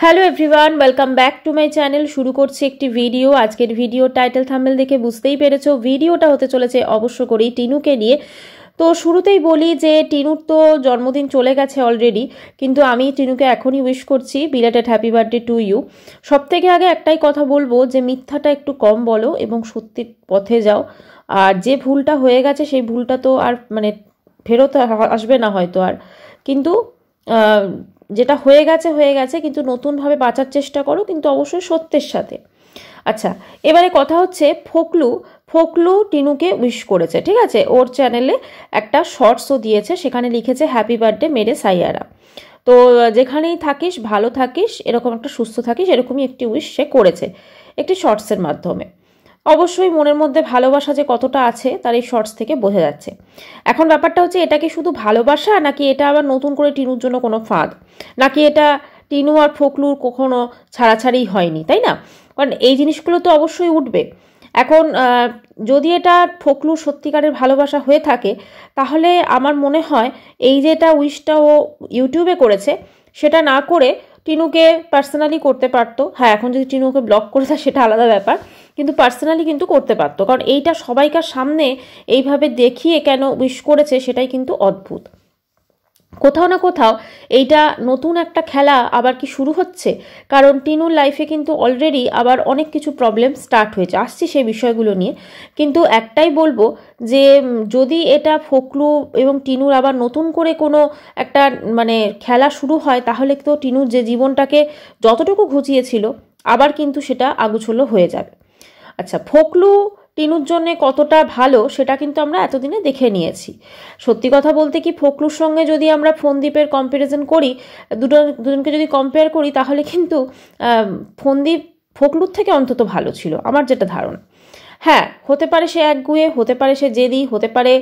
Hello everyone, welcome back to my channel. শুরু করছি একটি ভিডিও। আজকের ভিডিও টাইটেল থাম্বনেল দেখে বুঝতেই পেরেছো ভিডিওটা হতে চলেছে অবশ্য করেই টিনুকে নিয়ে। তো শুরুতেই বলি যে টিনুর তো জন্মদিন চলে গেছে অলরেডি, কিন্তু আমি টিনুকে এখনই উইশ করছি belated happy birthday to you. সব থেকে আগে একটাই কথা বলবো যে মিথ্যাটা একটু কম বলো এবং সত্যির পথে যাও। আর যে ভুলটা হয়ে গেছে সেই ভুলটা তো আর ফেরত আসবে না হয়তো আর, কিন্তু যেটা হয়ে গেছে, কিন্তু নতুনভাবে বাঁচার চেষ্টা করো, কিন্তু অবশ্যই সত্যের সাথে। আচ্ছা, এবারে কথা হচ্ছে ফোকলু টিনুকে উইশ করেছে, ঠিক আছে। ওর চ্যানেলে একটা শর্টসও দিয়েছে, সেখানে লিখেছে হ্যাপি বার্থডে মেরে সাইয়ারা। তো যেখানেই থাকিস ভালো থাকিস, এরকম একটা সুস্থ থাকিস, এরকমই একটি উইশ সে করেছে একটি শর্টসের মাধ্যমে। অবশ্যই মনের মধ্যে ভালোবাসা যে কতটা আছে তার এই শর্টস থেকে বোঝা যাচ্ছে। এখন ব্যাপারটা হচ্ছে, এটা কি শুধু ভালোবাসা, নাকি এটা আবার নতুন করে টিনুর জন্য কোনো ফাঁদ, নাকি এটা টিনু আর ফোকলুর কখনো ছাড়াছাড়ি হয়নি, তাই না? কারণ এই জিনিসগুলো তো অবশ্যই উঠবে। এখন যদি এটা ফোকলুর সত্যিকারের ভালোবাসা হয়ে থাকে, তাহলে আমার মনে হয় এই যে এটা উইশটা ও ইউটিউবে করেছে, সেটা না করে টিনুকে পার্সোনালি করতে পারতো। হ্যাঁ, এখন যদি টিনুকে ব্লক করে দেয় সেটা আলাদা ব্যাপার, কিন্তু পার্সোনালি কিন্তু করতে পারতো। কারণ এইটা সবাইকার সামনে এইভাবে দেখিয়ে কেন উইশ করেছে সেটাই কিন্তু অদ্ভুত। কোথাও না কোথাও এইটা নতুন একটা খেলা আবার কি শুরু হচ্ছে, কারণ টিনুর লাইফে কিন্তু অলরেডি আবার অনেক কিছু প্রবলেম স্টার্ট হয়েছে, আসছি সেই বিষয়গুলো নিয়ে। কিন্তু একটাই বলবো যে যদি এটা ফোকলু এবং টিনুর আবার নতুন করে কোনো একটা খেলা শুরু হয়, তাহলে তো টিনুর যে জীবনটাকে যতটুকু ঘুচিয়েছিল আবার কিন্তু সেটা আগুছলো হয়ে যাবে। আচ্ছা, ফোকলু টিনুর জন্য কতটা ভালো সেটা কিন্তু আমরা এতদিনে দেখে নিয়েছি। সত্যি কথা বলতে কি, ফোকলুর সঙ্গে যদি আমরা ফোনদীপের কম্প্যারিজন করি, দুজনকে যদি কম্পেয়ার করি, তাহলে কিন্তু ফোনদীপ ফোকলুর থেকে অন্তত ভালো ছিল, আমার যেটা ধারণা। হ্যাঁ, হতে পারে সে একগুঁয়ে, হতে পারে সে জেদি, হতে পারে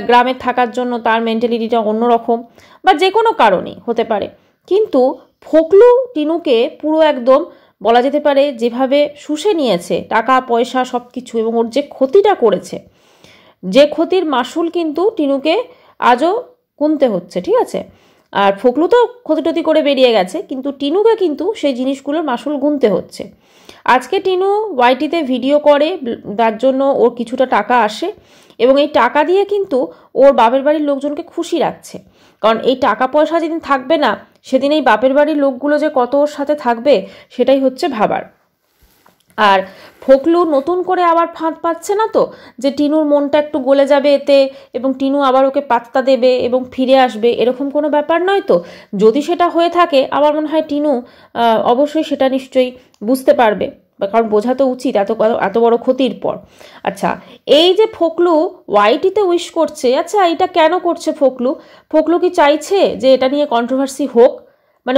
গ্রামে থাকার জন্য তার মেন্টালিটিটা অন্যরকম, বা যে কোনো কারণেই হতে পারে। কিন্তু ফোকলু টিনুকে পুরো একদম বলা যেতে পারে যেভাবে শুষে নিয়েছে টাকা পয়সা সব কিছু, এবং ওর যে ক্ষতিটা করেছে, যে ক্ষতির মাসুল কিন্তু টিনুকে আজও গুনতে হচ্ছে, ঠিক আছে। আর ফোকলু তো ক্ষতি করে বেরিয়ে গেছে, কিন্তু টিনুকে কিন্তু সেই জিনিসগুলোর মাসুল গুনতে হচ্ছে। আজকে টিনু ওয়াইটিতে ভিডিও করে, তার জন্য ওর কিছুটা টাকা আসে, এবং এই টাকা দিয়ে কিন্তু ওর বাপের বাড়ির লোকজনকে খুশি রাখছে। কারণ এই টাকা পয়সা যেদিন থাকবে না, সেদিন এই বাপের বাড়ির লোকগুলো যে কত ওর সাথে থাকবে সেটাই হচ্ছে ভাবার। আর ফোকলু নতুন করে আবার ফাঁদ পাচ্ছে না তো, যে টিনুর মনটা একটু গলে যাবে এতে, এবং টিনু আবার ওকে পাত্তা দেবে এবং ফিরে আসবে, এরকম কোনো ব্যাপার নয় তো। যদি সেটা হয়ে থাকে, আমার মনে হয় টিনু অবশ্যই সেটা নিশ্চয়ই বুঝতে পারবে, কারণ বোঝা তো উচিত এত বড় ক্ষতির পর। আচ্ছা, এই যে ফোকলু ওয়াইটিতে উইশ করছে, আচ্ছা এটা কেন করছে ফোকলু কি চাইছে যে এটা নিয়ে কন্ট্রোভার্সি হোক?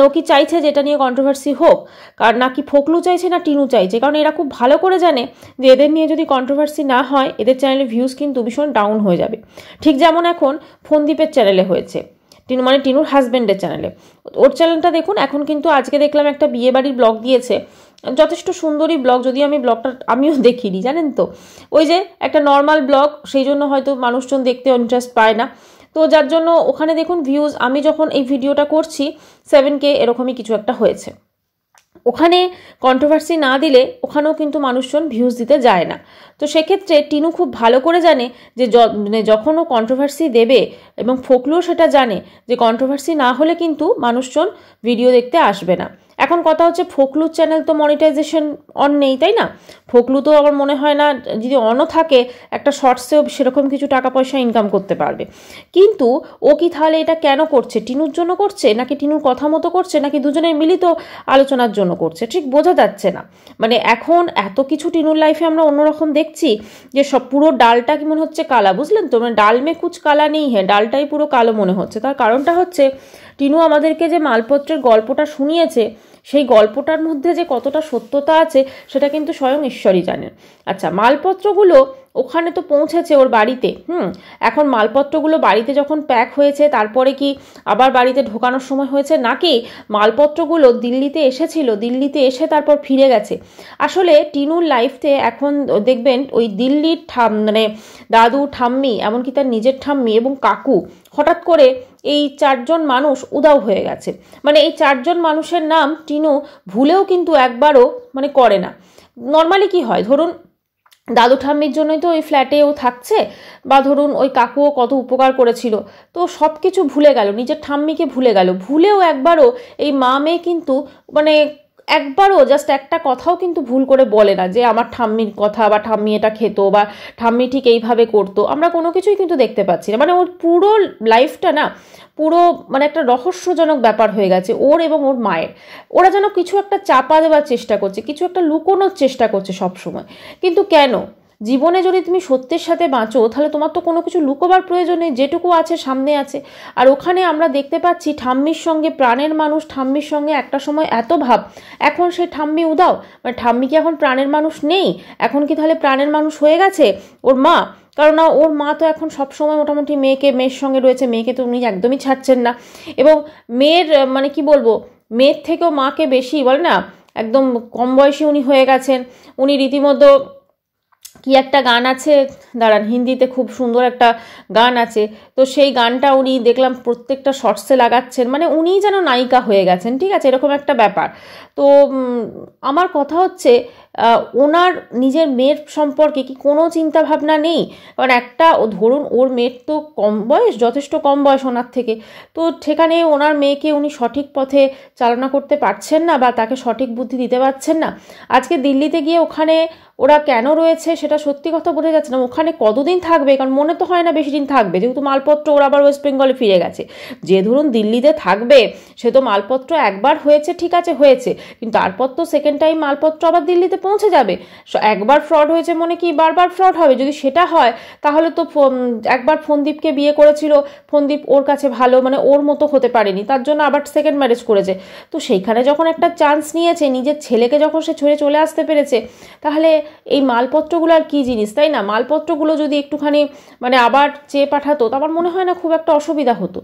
ও কি চাইছে যে এটা নিয়ে কন্ট্রোভার্সি হোক, কারণ নাকি ফোকলু চাইছে না টিনু চাইছে? কারণ এরা খুব ভালো করে জানে যে এদের নিয়ে যদি কন্ট্রোভার্সি না হয়, এদের চ্যানেলে ভিউজ কিন্তু ভীষণ ডাউন হয়ে যাবে। ঠিক যেমন এখন ফোনদীপের চ্যানেলে হয়েছে, টিনুর হাজব্যান্ডের চ্যানেলে। ওর চ্যানেলটা দেখুন, এখন কিন্তু আজকে দেখলাম একটা বিয়ে বাড়ির ব্লগ দিয়েছে, যথেষ্ট সুন্দরী ব্লগ, যদিও আমি ব্লগটা আমিও দেখিনি, জানেন তো। ওই যে একটা নর্মাল ব্লগ, সেই জন্য হয়তো মানুষজন দেখতে ইন্টারেস্ট পায় না, তো যার জন্য ওখানে দেখুন ভিউজ, আমি যখন এই ভিডিওটা করছি 7K এরকমই কিছু একটা হয়েছে। ওখানে কন্ট্রোভার্সি না দিলে ওখানেও কিন্তু মানুষজন ভিউজ দিতে যায় না। তো সেক্ষেত্রে টিনু খুব ভালো করে জানে যে যখন ও কন্ট্রোভার্সি দেবে, এবং ফোকলুও সেটা জানে যে কন্ট্রোভার্সি না হলে কিন্তু মানুষজন ভিডিও দেখতে আসবে না। এখন কথা হচ্ছে, ফোকলুর চ্যানেল তো মনিটাইজেশন অন নেই, তাই না? ফোকলু তো আমার মনে হয় না, যদি অনও থাকে, একটা শর্টসেও সেরকম কিছু টাকা পয়সা ইনকাম করতে পারবে। কিন্তু ও কি তাহলে এটা কেন করছে? টিনুর জন্য করছে, নাকি টিনুর কথা মতো করছে, নাকি দুজনের মিলিত আলোচনার জন্য করছে? ঠিক বোঝা যাচ্ছে না। এখন এত কিছু টিনুর লাইফে আমরা অন্যরকম দেখছি, যে সব পুরো ডালটা কি মনে হচ্ছে কালা, বুঝলেন তো? ডাল মে কুচ কালা নেই হ্যাঁ, ডালটাই পুরো কালো মনে হচ্ছে। তার কারণটা হচ্ছে, টিনু আমাদেরকে যে মালপত্রের গল্পটা শুনিয়েছে, সেই গল্পটার মধ্যে যে কতটা সত্যতা আছে সেটা কিন্তু স্বয়ং ঈশ্বরই জানেন। আচ্ছা, মালপত্রগুলো ওখানে তো পৌঁছেছে ওর বাড়িতে, এখন মালপত্রগুলো বাড়িতে যখন প্যাক হয়েছে, তারপরে কি আবার বাড়িতে ঢোকানোর সময় হয়েছে, নাকি মালপত্রগুলো দিল্লিতে এসেছিল, দিল্লিতে এসে তারপর ফিরে গেছে? আসলে টিনুর লাইফতে এখন দেখবেন ওই দিল্লির দাদু ঠাম্মি, এমনকি তার নিজের ঠাম্মি এবং কাকু হঠাৎ করে এই 4জন মানুষ উধাও হয়ে গেছে। মানে এই 4জন মানুষের নাম টিনু ভুলেও কিন্তু একবারও মানে করে না। নর্মালি কি হয়, ধরুন দাদু ঠাম্মির জন্যই তো ওই ফ্ল্যাটেও থাকছে, বা ধরুন ওই কাকুও কত উপকার করেছিল, তো সব কিছু ভুলে গেল, নিজের ঠাম্মিকে ভুলে গেল, ভুলেও একবারও এই মা মেয়ে কিন্তু মানে একবারও জাস্ট একটা কথাও কিন্তু ভুল করে বলে না যে আমার ঠাম্মির কথা, বা ঠাম্মি এটা খেত, বা ঠাম্মি ঠিক এইভাবে করতো। আমরা কোনো কিছুই কিন্তু দেখতে পাচ্ছি না। মানে ওর পুরো লাইফটা না পুরো মানে একটা রহস্যজনক ব্যাপার হয়ে গেছে ওর এবং ওর মায়ের। ওরা যেন কিছু একটা চাপা দেওয়ার চেষ্টা করছে, কিছু একটা লুকোনোর চেষ্টা করছে সবসময়। কিন্তু কেন? জীবনে যদি তুমি সত্যের সাথে বাঁচো তাহলে তোমার তো কোনো কিছু লুকোবার প্রয়োজন নেই, যেটুকু আছে সামনে আছে। আর ওখানে আমরা দেখতে পাচ্ছি ঠাম্মির সঙ্গে, প্রাণের মানুষ ঠাম্মির সঙ্গে একটা সময় এত ভাব, এখন সে ঠাম্মি উদাও। মানে ঠাম্মি কি এখন প্রাণের মানুষ নেই? এখন কি তাহলে প্রাণের মানুষ হয়ে গেছে ওর মা? কারণ ওর মা তো এখন সবসময় মোটামুটি মেয়ের সঙ্গে রয়েছে, মেয়েকে তো উনি একদমই ছাড়ছেন না। এবং মেয়ের মানে কি বলবো, মেয়ের থেকেও মাকে বেশি বলে না, একদম কম বয়সী উনি হয়ে গেছেন। উনি রীতিমতো কি একটা গান আছে, দাঁড়ান, হিন্দিতে খুব সুন্দর একটা গান আছে, তো সেই গানটা উনি দেখলাম প্রত্যেকটা শর্টসে লাগাচ্ছেন। মানে উনিই যেন নায়িকা হয়ে গেছেন, ঠিক আছে, এরকম একটা ব্যাপার। তো আমার কথা হচ্ছে ওনার নিজের মেয়ের সম্পর্কে কি কোনো চিন্তা ভাবনা নেই? কারণ একটা ধরুন ওর মেয়ের তো কম বয়স, যথেষ্ট কম বয়স ওনার থেকে, তো সেখানে ওনার মেয়েকে উনি সঠিক পথে চালনা করতে পারছেন না, বা তাকে সঠিক বুদ্ধি দিতে পারছেন না। আজকে দিল্লিতে গিয়ে ওখানে ওরা কেন রয়েছে সেটা সত্যি কথা বোঝা যাচ্ছে না। ওখানে কতদিন থাকবে, কারণ মনে তো হয় না বেশি দিন থাকবে, যেহেতু মালপত্র ওরা আবার ওয়েস্ট বেঙ্গলে ফিরে গেছে। যে ধরুন দিল্লিতে থাকবে সে তো মালপত্র একবার হয়েছে, ঠিক আছে হয়েছে, কিন্তু তারপর তো সেকেন্ড টাইম মালপত্র আবার দিল্লিতে পৌঁছে যাবে। একবার ফ্রড হয়েছে মনে কি বারবার ফ্রড হবে? যদি সেটা হয় তাহলে তো একবার ফোনদীপকে বিয়ে করেছিল, ফোনদীপ ওর কাছে ভালো মানে ওর মতো হতে পারেনি, তার জন্য আবার সেকেন্ড ম্যারেজ করেছে। তো সেইখানে যখন একটা চান্স নিয়েছে, নিজের ছেলেকে যখন সে ছুঁড়ে চলে আসতে পেরেছে, তাহলে এই মালপত্রগুলো আর কী জিনিস, তাই না? মালপত্রগুলো যদি একটুখানি মানে আবার চেয়ে পাঠাতো তো আমার মনে হয় না খুব একটা অসুবিধা হতো।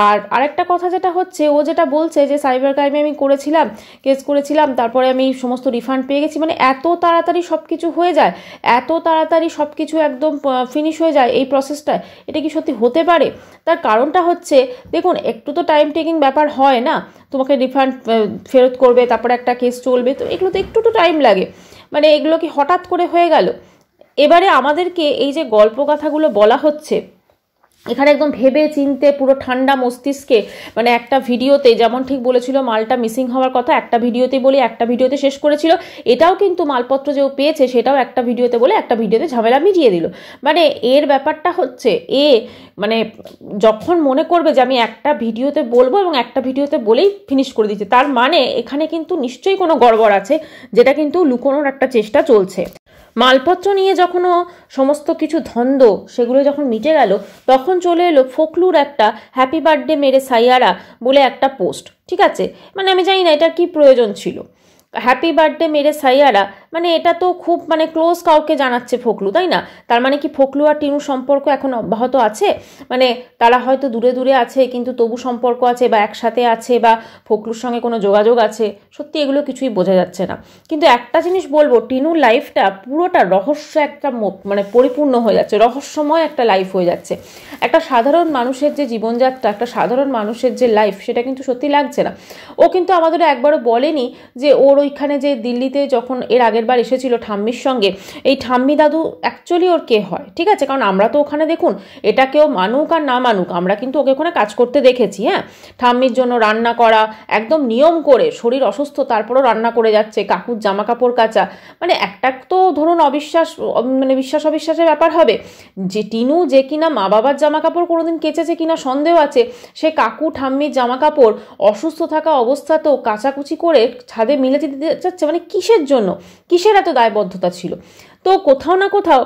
আর আরেকটা কথা যেটা হচ্ছে, ও যেটা বলছে যে সাইবার ক্রাইমে আমি করেছিলাম, কেস করেছিলাম, তারপরে আমি সমস্ত রিফান্ড পেয়ে গেছি, মানে এত তাড়াতাড়ি সব কিছু হয়ে যায়, এত তাড়াতাড়ি সব কিছু একদম ফিনিশ হয়ে যায় এই প্রসেসটায়, এটা কি সত্যি হতে পারে? তার কারণটা হচ্ছে দেখুন, একটু তো টাইম টেকিং ব্যাপার হয় না, তোমাকে রিফান্ড ফেরত করবে, তারপরে একটা কেস চলবে, তো এগুলো তো একটু তো টাইম লাগে। মানে এগুলো কি হঠাৎ করে হয়ে গেল? এবারে আমাদেরকে এই যে গল্প কথাগুলো বলা হচ্ছে, এখানে একদম ভেবে চিনতে পুরো ঠান্ডা মস্তিষ্কে, মানে একটা ভিডিওতে যেমন ঠিক বলেছিল মালটা মিসিং হওয়ার কথা, একটা ভিডিওতে বলে একটা ভিডিওতে শেষ করেছিল, এটাও কিন্তু মালপত্র যে পেয়েছে সেটাও একটা ভিডিওতে বলে একটা ভিডিওতে ঝামেলা মিটিয়ে দিল। মানে এর ব্যাপারটা হচ্ছে মানে যখন মনে করবে যে আমি একটা ভিডিওতে বলবো এবং একটা ভিডিওতে বলেই ফিনিশ করে দিচ্ছে, তার মানে এখানে কিন্তু নিশ্চয়ই কোনো গড়বড় আছে, যেটা কিন্তু লুকোনোর একটা চেষ্টা চলছে। মালপত্র নিয়ে যখন সমস্ত কিছু ধন্দ সেগুলো যখন মিটে গেল, তখন চলে এলো ফখলুর একটা হ্যাপি বার্থডে মেরে সাইয়ারা বলে একটা পোস্ট, ঠিক আছে? মানে আমি জানি না এটার কি প্রয়োজন ছিল, হ্যাপি বার্থডে মেরে সাইয়ারা, মানে এটা তো খুব মানে ক্লোজ কাউকে জানাচ্ছে ফখলু, তাই না? তার মানে কি ফখলু আর টিনুর সম্পর্ক এখন অব্যাহত আছে? মানে তারা হয়তো দূরে দূরে আছে কিন্তু তবু সম্পর্ক আছে, বা একসাথে আছে, বা ফখলুর সঙ্গে কোনো যোগাযোগ আছে? সত্যি এগুলো কিছুই বোঝা যাচ্ছে না। কিন্তু একটা জিনিস বলবো, টিনুর লাইফটা পুরোটা রহস্য একটা মানে পরিপূর্ণ হয়ে যাচ্ছে, রহস্যময় একটা লাইফ হয়ে যাচ্ছে। একটা সাধারণ মানুষের যে জীবনযাত্রা, একটা সাধারণ মানুষের যে লাইফ, সেটা কিন্তু সত্যি লাগছে না। ও কিন্তু আমাদের একবারও বলেনি যে ওর ওইখানে যে দিল্লিতে যখন এর আগের বার এসেছিল ঠাম্মির সঙ্গে, এই ঠাম্মি দাদু অ্যাকচুয়ালি ওর কে হয়, ঠিক আছে? কারণ আমরা তো ওখানে দেখুন এটা কেউ মানুক আর না মানুক, আমরা কিন্তু ওকে ওখানে কাজ করতে দেখেছি। হ্যাঁ, ঠাম্মির জন্য রান্না করা একদম নিয়ম করে, শরীর অসুস্থ তারপরও রান্না করে যাচ্ছে, কাকুর জামা কাপড় কাচা, মানে একটা তো ধরুন অবিশ্বাস, মানে বিশ্বাস অবিশ্বাসের ব্যাপার হবে যে টিনু যে কিনা মা বাবার জামা কাপড় কোনোদিন কেচেছে কিনা সন্দেহ আছে, সে কাকু ঠাম্মির জামা কাপড় অসুস্থ থাকা অবস্থাতেও কাচাকুচি করে ছাদে মিলে দিতে যাচ্ছে, মানে কিসের জন্য, কিসের এত দায়বদ্ধতা ছিল? তো কোথাও না কোথাও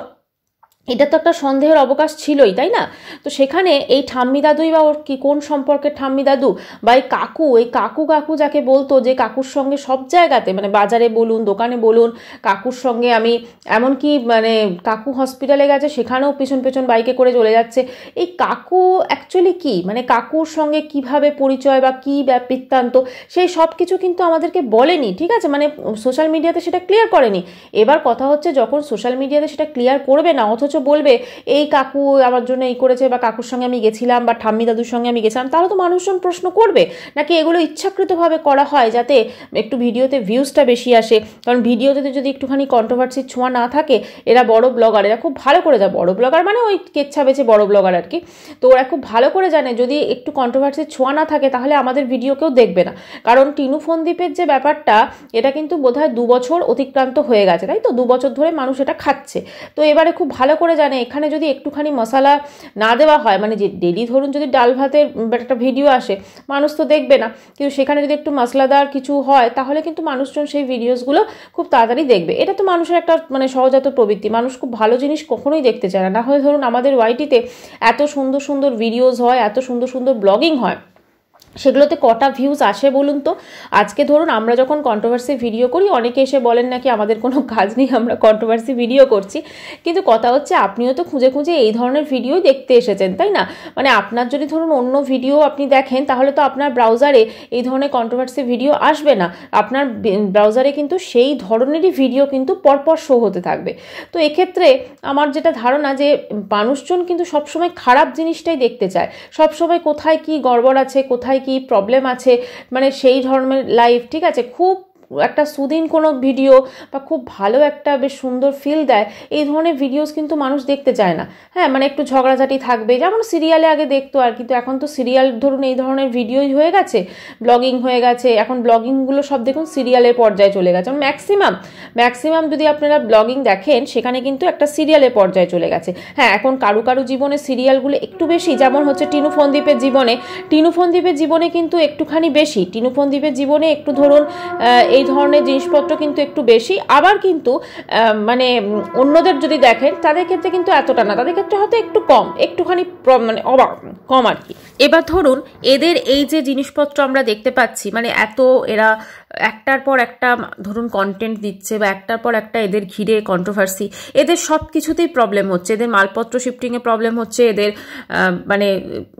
এটা তো একটা সন্দেহের অবকাশ ছিলই, তাই না? তো সেখানে এই ঠাম্মি দাদুই বা ওর কি কোন সম্পর্কের ঠাম্মি দাদু, বা এই কাকু কাকু যাকে বলতো, যে কাকুর সঙ্গে সব জায়গাতে মানে বাজারে বলুন দোকানে বলুন, কাকুর সঙ্গে আমি এমনকি মানে কাকু হসপিটালে গেছে সেখানেও পেছন পেছন বাইকে করে চলে যাচ্ছে, এই কাকু অ্যাকচুয়ালি কি, মানে কাকুর সঙ্গে কিভাবে পরিচয় বা কী বৃত্তান্ত, সেই সব কিছু কিন্তু আমাদেরকে বলেনি, ঠিক আছে? মানে সোশ্যাল মিডিয়াতে সেটা ক্লিয়ার করেনি। এবার কথা হচ্ছে যখন সোশ্যাল মিডিয়াতে সেটা ক্লিয়ার করবে না, অথচ বলবে এই কাকু আমার জন্য এই করেছে, বা কাকুর সঙ্গে আমি গেছিলাম, বা ঠাম্মি দাদুর সঙ্গে আমি গেছিলাম, তাহলে তো মানুষজন প্রশ্ন করবে। নাকি এগুলো ইচ্ছাকৃতভাবে করা হয় যাতে একটু ভিডিওতে ভিউজটা বেশি আসে? কারণ ভিডিওতে যদি একটুখানি কন্ট্রোভার্সির ছোঁয়া না থাকে, এরা বড় ব্লগার, এরা খুব ভালো করে যায়, বড় ব্লগার মানে ওই কেচ্ছা বেছে বড় ব্লগার আর কি, তো ওরা খুব ভালো করে জানে যদি একটু কন্ট্রোভার্সির ছোঁয়া না থাকে তাহলে আমাদের ভিডিও কেউ দেখবে না। কারণ টিনু ফোনদীপের যে ব্যাপারটা, এটা কিন্তু বোধহয় 2 বছর অতিক্রান্ত হয়ে গেছে, তাই তো 2 বছর ধরে মানুষ এটা খাচ্ছে। তো এবারে খুব ভালো করে জানে এখানে যদি একটুখানি মশলা না দেওয়া হয়, মানে যে ডেলি ধরুন যদি ডাল ভাতের একটা ভিডিও আসে মানুষ তো দেখবে না, কিন্তু সেখানে যদি একটু মশলাদার কিছু হয় তাহলে কিন্তু মানুষজন সেই ভিডিওসগুলো খুব তাড়াতাড়ি দেখবে। এটা তো মানুষের একটা মানে সহজাত প্রবৃত্তি, মানুষ খুব ভালো জিনিস কখনোই দেখতে চায় না। না হয় ধরুন আমাদের ওয়াইটিতে এত সুন্দর সুন্দর ভিডিওস হয়, এত সুন্দর সুন্দর ব্লগিং হয়, সেগুলোতে কটা ভিউজ আসে বলুন তো? আজকে ধরুন আমরা যখন কন্ট্রোভার্সি ভিডিও করি, অনেকে এসে বলেন নাকি আমাদের কোনো কাজ নেই, আমরা কন্ট্রোভার্সি ভিডিও করছি, কিন্তু কথা হচ্ছে আপনিও তো খুঁজে খুঁজে এই ধরনের ভিডিওই দেখতে এসেছেন, তাই না? মানে আপনার যদি ধরুন অন্য ভিডিও আপনি দেখেন তাহলে তো আপনার ব্রাউজারে এই ধরনের কন্ট্রোভার্সি ভিডিও আসবে না, আপনার ব্রাউজারে কিন্তু সেই ধরনেরই ভিডিও কিন্তু পরপর শো হতে থাকবে। তো এক্ষেত্রে আমার যেটা ধারণা যে মানুষজন কিন্তু সবসময় খারাপ জিনিসটাই দেখতে চায়, সবসময় কোথায় কি গড়বড় আছে, কোথায় কি প্রবলেম আছে, মানে সেই ধরনের লাইফ, ঠিক আছে, খুব একটা সুদিন কোনো ভিডিও বা খুব ভালো একটা বেশ সুন্দর ফিল দেয় এই ধরনের ভিডিওস কিন্তু মানুষ দেখতে চায় না। হ্যাঁ, মানে একটু ঝগড়াঝাটি থাকবে, যেমন সিরিয়ালে আগে দেখতো আর, কিন্তু এখন তো সিরিয়াল ধরুন এই ধরনের ভিডিওই হয়ে গেছে, ব্লগিং হয়ে গেছে, এখন ব্লগিংগুলো সব দেখুন সিরিয়ালের পর্যায়ে চলে গেছে, ম্যাক্সিমাম যদি আপনারা ব্লগিং দেখেন সেখানে কিন্তু একটা সিরিয়ালের পর্যায়ে চলে গেছে। হ্যাঁ, এখন কারু কারু জীবনে সিরিয়ালগুলো একটু বেশি, যেমন হচ্ছে টিনু ফোনদীপের জীবনে কিন্তু একটুখানি বেশি, টিনু ফোনদীপের জীবনে একটু ধরুন এই ধরনের জিনিসপত্র কিন্তু একটু বেশি, আবার কিন্তু মানে অন্যদের যদি দেখেন তাদের ক্ষেত্রে কিন্তু এতটা না, তাদের ক্ষেত্রে হয়তো একটু কম, একটুখানি মানে কম আর কি। এবার ধরুন এদের এই যে জিনিসপত্র আমরা দেখতে পাচ্ছি, মানে এত এরা একটার পর একটা ধরুন কন্টেন্ট দিচ্ছে, বা একটার পর একটা এদের ঘিরে কন্ট্রোভার্সি, এদের সব কিছুতেই প্রবলেম হচ্ছে, এদের মালপত্র শিফটিংয়ে প্রবলেম হচ্ছে, এদের মানে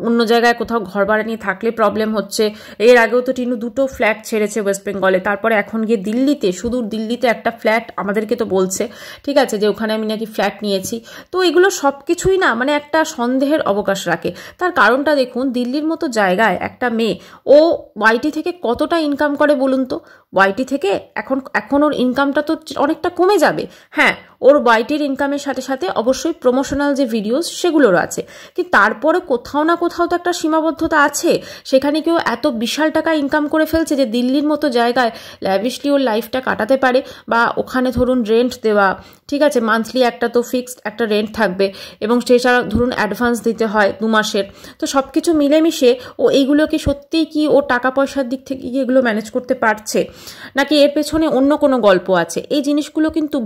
অন্য জায়গায় কোথাও ঘর ভাড়া নিয়ে থাকলে প্রবলেম হচ্ছে। এর আগেও তো টিনু 2টো ফ্ল্যাট ছেড়েছে ওয়েস্ট বেঙ্গলে, তারপরে এখন গিয়ে দিল্লিতে, সুদূর দিল্লিতে একটা ফ্ল্যাট আমাদেরকে তো বলছে, ঠিক আছে, যে ওখানে আমি নাকি ফ্ল্যাট নিয়েছি। তো এগুলো সব কিছুই না মানে একটা সন্দেহের অবকাশ রাখে। তার কারণটা দেখুন, দিল্লির মতো জায়গায় একটা মেয়ে, ও ওয়াইটি থেকে কতটা ইনকাম করে বলুন তো? ওয়াইটি থেকে এখন ওর ইনকামটা তো অনেকটা কমে যাবে। হ্যাঁ, ওর ওয়াইটির ইনকামের সাথে সাথে অবশ্যই প্রমোশনাল যে ভিডিওস সেগুলোরও আছে, কিন্তু তারপরে কোথাও না কোথাও তো একটা সীমাবদ্ধতা আছে। সেখানে কেউ এত বিশাল টাকা ইনকাম করে ফেলছে যে দিল্লির মতো জায়গায় ল্যাভিশলি ওর লাইফটা কাটাতে পারে, বা ওখানে ধরুন রেন্ট দেওয়া, ঠিক আছে, মান্থলি একটা তো ফিক্সড একটা রেন্ট থাকবে, এবং সেছাড়া ধরুন অ্যাডভান্স দিতে হয় 2 মাসের। তো সব কিছু মিলেমিশে ও এইগুলোকে সত্যিই কি ও টাকা পয়সার দিক থেকে কি এগুলো ম্যানেজ করতে পারছে, নাকি এর পেছনে অন্য কোনো গল্প আছে? এই জিনিসগুলো কিন্তু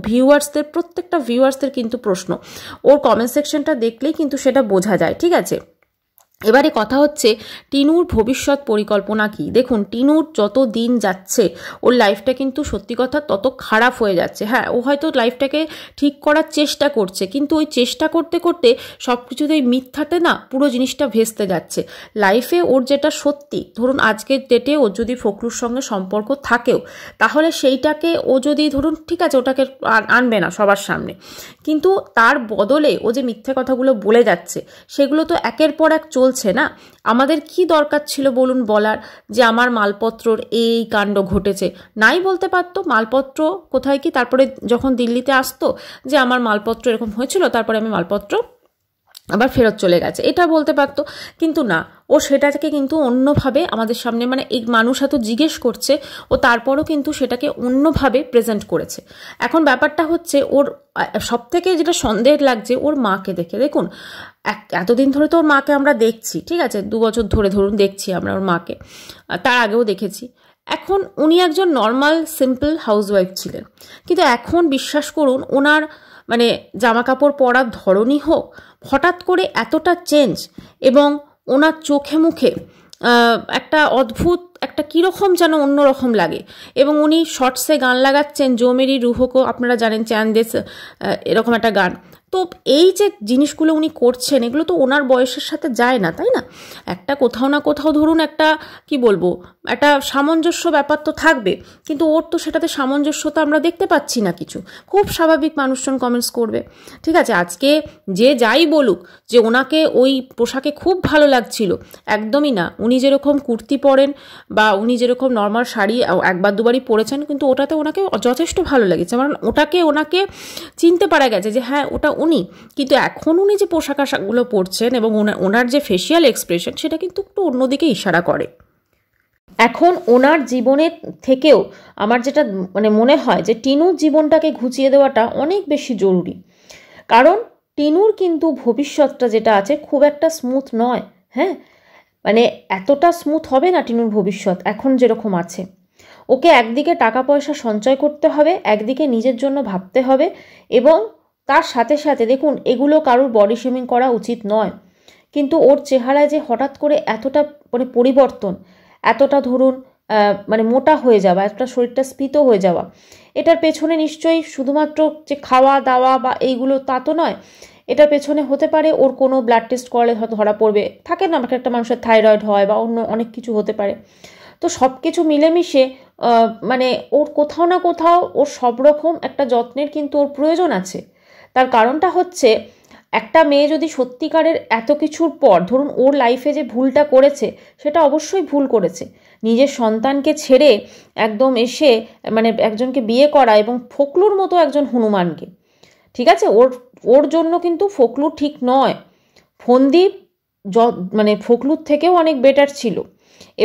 প্রত্যেকটা ভিউয়ার্সদের কিন্তু প্রশ্ন। ওর কমেন্ট সেকশনটা দেখলেই কিন্তু সেটা বোঝা যায়, ঠিক আছে। এবারে কথা হচ্ছে টিনুর ভবিষ্যৎ পরিকল্পনা কি। দেখুন, টিনুর যত দিন যাচ্ছে ওর লাইফটা কিন্তু সত্যি কথা তত খারাপ হয়ে যাচ্ছে। হ্যাঁ, ও হয়তো লাইফটাকে ঠিক করার চেষ্টা করছে, কিন্তু ওই চেষ্টা করতে করতে সব কিছুতেই মিথ্যাতে না পুরো জিনিসটা ভেস্তে যাচ্ছে। লাইফে ওর যেটা সত্যি, ধরুন আজকের ডেটে ওর যদি ফখরুর সঙ্গে সম্পর্ক থাকেও, তাহলে সেইটাকে ও যদি ধরুন ঠিক আছে ওটাকে আনবে না সবার সামনে, কিন্তু তার বদলে ও যে মিথ্যে কথাগুলো বলে যাচ্ছে সেগুলো তো একের পর এক চলছে না। আমাদের কি দরকার ছিল বলুন বলার যে আমার মালপত্রর এই কাণ্ড ঘটেছে? নাই বলতে পারতো মালপত্র কোথায় কি, তারপরে যখন দিল্লিতে আসতো যে আমার মালপত্র এরকম হয়েছিল, তারপরে আমি মালপত্র আবার ফেরত চলে গেছে, এটা বলতে পারতো। কিন্তু না, ও সেটাকে কিন্তু অন্যভাবে আমাদের সামনে, মানে এই মানুষ এত জিজ্ঞেস করছে ও তারপরও কিন্তু সেটাকে অন্যভাবে প্রেজেন্ট করেছে। এখন ব্যাপারটা হচ্ছে ওর সব থেকে যেটা সন্দেহ লাগছে ওর মাকে দেখে। দেখুন, এতদিন ধরে তো ওর মাকে আমরা দেখছি, ঠিক আছে, 2 বছর ধরে ধরুন দেখছি আমরা ওর মাকে, তার আগেও দেখেছি। এখন উনি একজন নর্মাল সিম্পল হাউসওয়াইফ ছিলেন, কিন্তু এখন বিশ্বাস করুন ওনার মানে জামা কাপড় পরার ধরনই হোক, হঠাৎ করে এতটা চেঞ্জ, এবং ওনার চোখে মুখে একটা অদ্ভুত একটা কীরকম যেন অন্যরকম লাগে। এবং উনি শর্টসে গান লাগাচ্ছেন, জো মেরি রুহকো, আপনারা জানেন চ্যান্দেস এরকম একটা গান, তো এই যে জিনিসগুলো উনি করছেন এগুলো তো ওনার বয়সের সাথে যায় না, তাই না? একটা কোথাও না কোথাও ধরুন একটা কি বলবো, একটা সামঞ্জস্য ব্যাপার তো থাকবে, কিন্তু ওর তো সেটাতে সামঞ্জস্যতা আমরা দেখতে পাচ্ছি না কিছু। খুব স্বাভাবিক মানুষজন কমেন্টস করবে, ঠিক আছে? আজকে যে যাই বলুক যে ওনাকে ওই পোশাকে খুব ভালো লাগছিল, একদমই না। উনি যেরকম কুর্তি পরেন বা উনি যেরকম নর্মাল শাড়ি একবার দুবারই পরেছেন, কিন্তু ওটাতে ওনাকে যথেষ্ট ভালো লেগেছে, কারণ ওনাকে চিনতে পারা গেছে যে হ্যাঁ ওটা উনি। কিন্তু এখন উনি যে পোশাক আশাকগুলো পরছেন এবং ওনার যে ফেসিয়াল এক্সপ্রেশন সেটা কিন্তু একটু অন্যদিকে ইশারা করে। এখন ওনার জীবনের থেকেও আমার যেটা মানে মনে হয় যে টিনুর জীবনটাকে ঘুচিয়ে দেওয়াটা অনেক বেশি জরুরি, কারণ টিনুর কিন্তু ভবিষ্যৎটা যেটা আছে খুব একটা স্মুথ নয়। হ্যাঁ, মানে এতটা স্মুথ হবে না টিনুর ভবিষ্যৎ এখন যেরকম আছে। ওকে একদিকে টাকা পয়সা সঞ্চয় করতে হবে, একদিকে নিজের জন্য ভাবতে হবে, এবং তার সাথে সাথে দেখুন এগুলো কারোর বডি শেমিং করা উচিত নয়, কিন্তু ওর চেহারায় যে হঠাৎ করে এতটা মানে পরিবর্তন, এতটা ধরুন মানে মোটা হয়ে যাওয়া, এতটা শরীরটা স্ফীত হয়ে যাওয়া, এটার পেছনে নিশ্চয়ই শুধুমাত্র যে খাওয়া দাওয়া বা এইগুলো তা তো নয়। এটার পেছনে হতে পারে ওর কোনো ব্লাড টেস্ট করলে হয়তো ধরা পড়বে, থাকে না একটা মানুষের থাইরয়েড হয় বা অন্য অনেক কিছু হতে পারে। তো সব কিছু মিলেমিশে মানে ওর কোথাও না কোথাও ওর সব রকম একটা যত্নের কিন্তু ওর প্রয়োজন আছে। তার কারণটা হচ্ছে একটা মেয়ে যদি সত্যিকারের এত কিছুর পর ধরুন ওর লাইফে যে ভুলটা করেছে সেটা অবশ্যই ভুল করেছে, নিজের সন্তানকে ছেড়ে একদম এসে মানে একজনকে বিয়ে করা এবং ফোকলুর মতো একজন হনুমানকে, ঠিক আছে? ওর জন্য কিন্তু ফোকলু ঠিক নয়, ফন্দীপ মানে ফোকলুর থেকেও অনেক বেটার ছিল।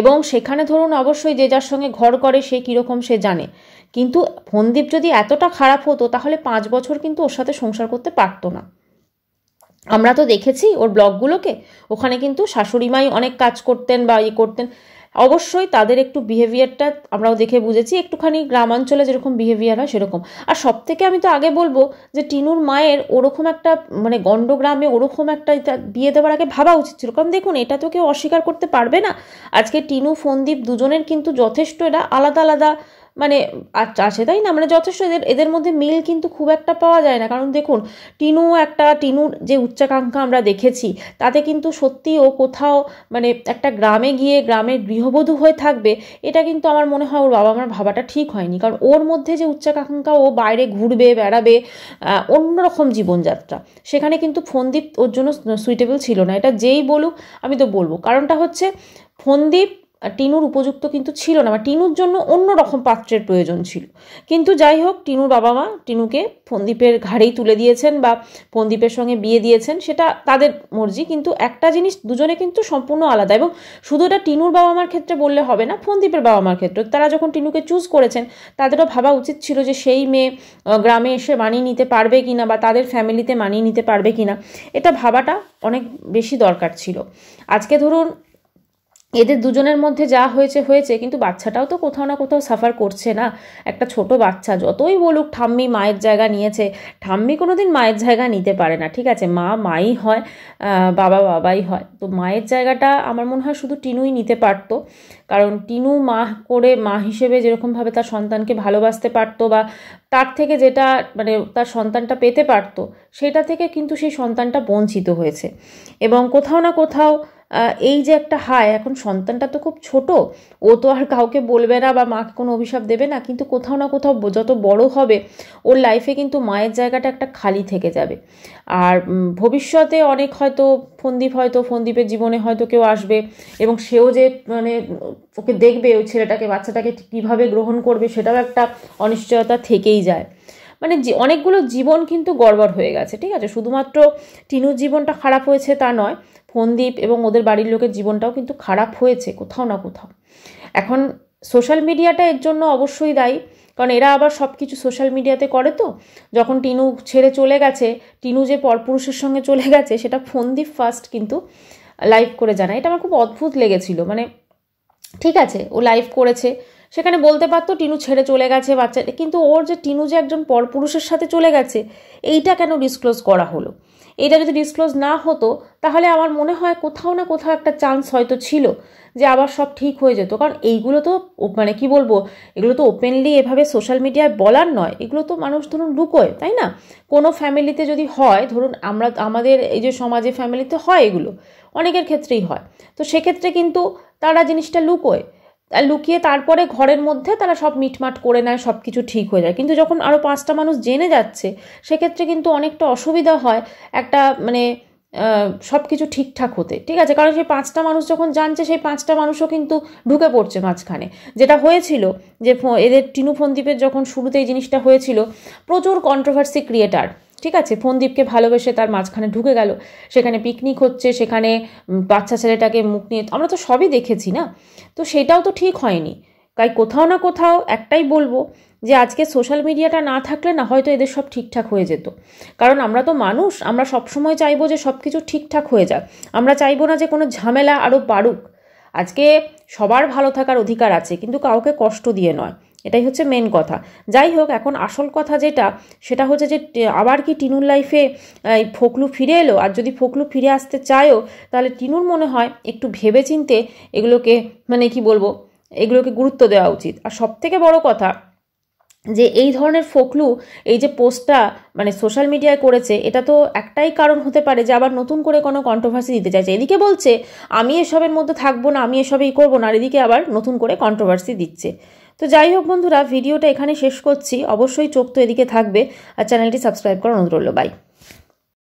এবং সেখানে ধরুন অবশ্যই যে যার সঙ্গে ঘর করে সে কীরকম সে জানে, কিন্তু ফন্দীপ যদি এতটা খারাপ হতো তাহলে 5 বছর কিন্তু ওর সাথে সংসার করতে পারতো না। আমরা তো দেখেছি ওর ব্লগগুলোকে, ওখানে কিন্তু শাশুড়িমাই অনেক কাজ করতেন বা করতেন। অবশ্যই তাদের একটু বিহেভিয়ারটা আমরাও দেখে বুঝেছি, একটুখানি গ্রামাঞ্চলে যেরকম বিহেভিয়ার হয় সেরকম। আর সব থেকে আমি তো আগে বলবো যে টিনুর মায়ের ওরকম একটা মানে গণ্ডগ্রামে ওরকম একটা বিয়ে দেওয়ার আগে ভাবা উচিত ছিল, কারণ দেখুন এটা তো কেউ অস্বীকার করতে পারবে না। আজকে টিনু ফন্দীপ দুজনের কিন্তু যথেষ্ট এরা আলাদা আলাদা মানে আছে, তাই না? মানে যথেষ্ট এদের মধ্যে মিল কিন্তু খুব একটা পাওয়া যায় না। কারণ দেখুন টিনুর যে উচ্চাকাঙ্ক্ষা আমরা দেখেছি তাতে কিন্তু সত্যি ও কোথাও মানে একটা গ্রামে গিয়ে গ্রামের গৃহবধূ হয়ে থাকবে, এটা কিন্তু আমার মনে হয় ওর বাবা মার ভাবাটা ঠিক হয়নি। কারণ ওর মধ্যে যে উচ্চাকাঙ্ক্ষা ও বাইরে ঘুরবে বেড়াবে, অন্যরকম জীবনযাত্রা, সেখানে কিন্তু ফন্দীপ ওর জন্য সুইটেবল ছিল না। এটা যেই বলুক আমি তো বলবো, কারণটা হচ্ছে ফন্দীপ টিনুর উপযুক্ত কিন্তু ছিল না, বা টিনুর জন্য অন্য রকম পাত্রের প্রয়োজন ছিল। কিন্তু যাই হোক, টিনুর বাবা মা টিনুকে ফন্দীপের ঘাড়েই তুলে দিয়েছেন বা ফন্দীপের সঙ্গে বিয়ে দিয়েছেন, সেটা তাদের মর্জি। কিন্তু একটা জিনিস দুজনে কিন্তু সম্পূর্ণ আলাদা, এবং শুধু এটা টিনুর বাবা মার ক্ষেত্রে বললে হবে না, ফন্দীপের বাবা মার ক্ষেত্রে তারা যখন টিনুকে চুজ করেছেন তাদেরও ভাবা উচিত ছিল যে সেই মেয়ে গ্রামে এসে মানিয়ে নিতে পারবে কিনা বা তাদের ফ্যামিলিতে মানিয়ে নিতে পারবে কিনা, এটা ভাবাটা অনেক বেশি দরকার ছিল। আজকে ধরুন এদের দুজনের মধ্যে যা হয়েছে, কিন্তু বাচ্চাটাও তো কোথাও না কোথাও সাফার করছে না। একটা ছোট বাচ্চা, যতই বলুক ঠাম্মি মায়ের জায়গা নিয়েছে, ঠাম্মি কোনোদিন মায়ের জায়গা নিতে পারে না, ঠিক আছে? মা মাই হয়, বাবা বাবাই হয়। তো মায়ের জায়গাটা আমার মনে হয় শুধু টিনুই নিতে পারতো, কারণ টিনু মা হিসেবে যেরকমভাবে তার সন্তানকে ভালোবাসতে পারতো বা তার থেকে যেটা মানে তার সন্তানটা পেতে পারতো, সেটা থেকে কিন্তু সেই সন্তানটা বঞ্চিত হয়েছে। এবং কোথাও না কোথাও এই যে একটা এখন সন্তানটা তো খুব ছোট, ও তো আর কাউকে বলবে না বা মাকে কোনো অভিশাপ দেবে না, কিন্তু কোথাও না কোথাও যত বড় হবে ওর লাইফে কিন্তু মায়ের জায়গাটা একটা খালি থেকে যাবে। আর ভবিষ্যতে অনেক হয়তো ফন্দীপের জীবনে হয়তো কেউ আসবে এবং সেও যে মানে ওকে দেখবে, ওই ছেলেটাকে বাচ্চাটাকে কীভাবে গ্রহণ করবে সেটাও একটা অনিশ্চয়তা থেকেই যায়। মানে অনেকগুলো জীবন কিন্তু গড়বড় হয়ে গেছে, ঠিক আছে? শুধুমাত্র টিনুর জীবনটা খারাপ হয়েছে তা নয়, ফন্দীপ এবং ওদের বাড়ির লোকের জীবনটাও কিন্তু খারাপ হয়েছে কোথাও না কোথাও। এখন সোশ্যাল মিডিয়াটা এর জন্য অবশ্যই দায়ী, কারণ এরা আবার সব কিছু সোশ্যাল মিডিয়াতে করে। তো যখন টিনু ছেড়ে চলে গেছে, টিনু যে পরপুরুষের সঙ্গে চলে গেছে সেটা ফন্দীপ ফার্স্ট কিন্তু লাইভ করে জানায়। এটা আমার খুব অদ্ভুত লেগেছিল। মানে ঠিক আছে ও লাইভ করেছে, সেখানে বলতে পারতো টিনু ছেড়ে চলে গেছে বাচ্চা, কিন্তু ওর যে টিনু যে একজন পরপুরুষের সাথে চলে গেছে এইটা কেন ডিসক্লোজ করা হলো? এটা যদি ডিসক্লোজ না হতো তাহলে আমার মনে হয় কোথাও না কোথাও একটা চান্স হয়তো ছিল যে আবার সব ঠিক হয়ে যেত। কারণ এইগুলো তো মানে কি বলবো, এগুলো তো ওপেনলি এভাবে সোশ্যাল মিডিয়ায় বলার নয়, এগুলো তো মানুষ ধরুন লুকোয়, তাই না? কোনো ফ্যামিলিতে যদি হয়, ধরুন আমাদের এই যে সমাজে ফ্যামিলিতে হয়, এগুলো অনেকের ক্ষেত্রেই হয়, তো সেক্ষেত্রে কিন্তু তারা জিনিসটা লুকোয়, লুকিয়ে তারপরে ঘরের মধ্যে তারা সব মিটমাট করে নেয়, সব কিছু ঠিক হয়ে যায়। কিন্তু যখন আরও 5টা মানুষ জেনে যাচ্ছে সেক্ষেত্রে কিন্তু অনেকটা অসুবিধা হয় একটা মানে সব কিছু ঠিকঠাক হতে, ঠিক আছে? কারণ সেই 5টা মানুষ যখন জানছে, সেই 5টা মানুষও কিন্তু ঢুকে পড়ছে মাঝখানে। যেটা হয়েছিল যে এদের টিনু ফোনদীপের যখন শুরুতে এই জিনিসটা হয়েছিল, প্রচুর কন্ট্রোভার্সি ক্রিয়েটার, ঠিক আছে, ফোনদীপকে ভালোবেসে তার মাঝখানে ঢুকে গেল, সেখানে পিকনিক হচ্ছে, সেখানে বাচ্চা ছেলেটাকে মুখ নিয়ে আমরা তো সবই দেখেছি না, তো সেটাও তো ঠিক হয়নি। তাই কোথাও না কোথাও একটাই বলবো যে আজকে সোশ্যাল মিডিয়াটা না থাকলে না হয়তো এদের সব ঠিকঠাক হয়ে যেত। কারণ আমরা তো মানুষ, আমরা সবসময় চাইবো যে সব কিছু ঠিকঠাক হয়ে যাক, আমরা চাইবো না যে কোনো ঝামেলা আরও বাড়ুক। আজকে সবার ভালো থাকার অধিকার আছে, কিন্তু কাউকে কষ্ট দিয়ে নয়, এটাই হচ্ছে মেন কথা। যাই হোক, এখন আসল কথা যেটা, সেটা হচ্ছে যে আবার কি টিনুর লাইফে ফোকলু ফিরে এলো? আর যদি ফোকলু ফিরে আসতে চায়ও তাহলে টিনুর মনে হয় একটু ভেবেচিন্তে এগুলোকে মানে কি বলবো, এগুলোকে গুরুত্ব দেওয়া উচিত। আর সবথেকে বড় কথা যে এই ধরনের ফোকলু এই যে পোস্টটা মানে সোশ্যাল মিডিয়ায় করেছে, এটা তো একটাই কারণ হতে পারে যে আবার নতুন করে কোনো কন্ট্রোভার্সি দিতে চাইছে। এদিকে বলছে আমি এসবের মধ্যে থাকবো না, আমি এসবই করবো না, আর এদিকে আবার নতুন করে কন্ট্রোভার্সি দিচ্ছে। তো যাই হোক বন্ধুরা, ভিডিওটা এখানে শেষ করছি। অবশ্যই চোখ তো এদিকে থাকবে, আর চ্যানেলটি সাবস্ক্রাইব করার অনুরোধ রইল। বাই।